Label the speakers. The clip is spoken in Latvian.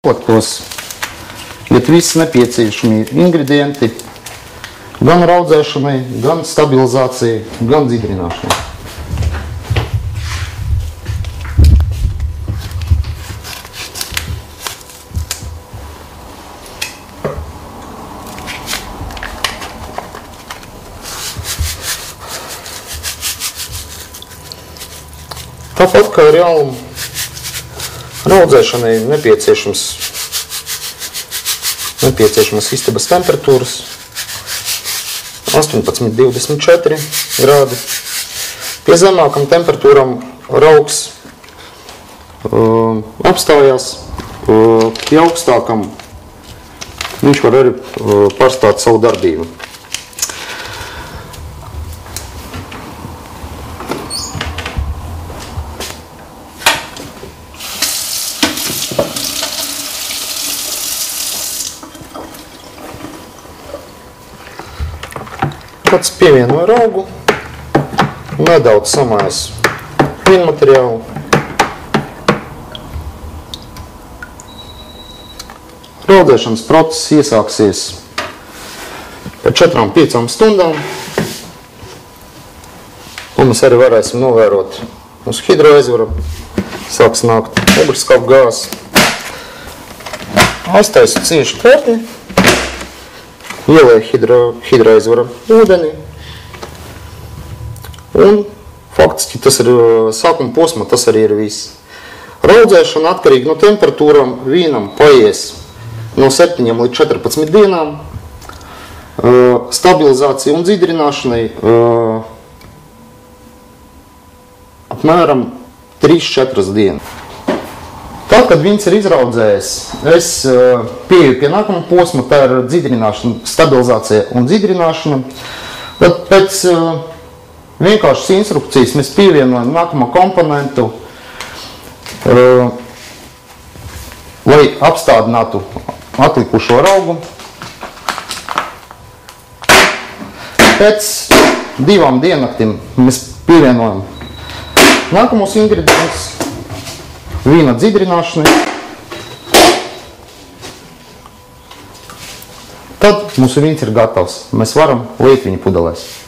Speaker 1: Tos ir visi nepieciešami ingredienti gan raudzēšanai, gan stabilizācijai, gan dziedrināšanai. Tāpat kā ar jaunumu, raudzēšanai nepieciešamas istabas temperatūras 18–24 grādi. Pie zemākam temperatūram raugs apstājās, pie augstākam viņš var arī pārstāt savu darbību. Pats pievienoju raugu, nedaudz samājas vienmateriālu. Raudzēšanas process iesāksies pēc 4–5 stundām. Un mēs arī varēsim novērot mūsu hidroezvaru. Sāks nākt ugunskapa gāze. Aiztaisu cieši tvertni. Ielēju hidroezvaru ūdeni, un faktiski tas ir sākuma posma, tas arī ir viss. Raudzēšana atkarīgi no temperatūram vīnam paies no 7 līdz 14 dienām, stabilizācija un dziedrināšanai apmēram 3–4 dienas. Tā, kad vīns ir izraudzējis, es pieeju pie nākamā posma, tā ir dziedrināšana, stabilizācija un dziedrināšana. Tad pēc vienkāršas instrukcijas mēs pievienojam nākamo komponentu, lai apstādinātu atlikušo raugu. Pēc 2 diennaktīm mēs pievienojam nākamos ingredientus vīna dziedrināšanai. Tad mūsu vīns ir gatavs. Mēs varam liet viņu pudelēs.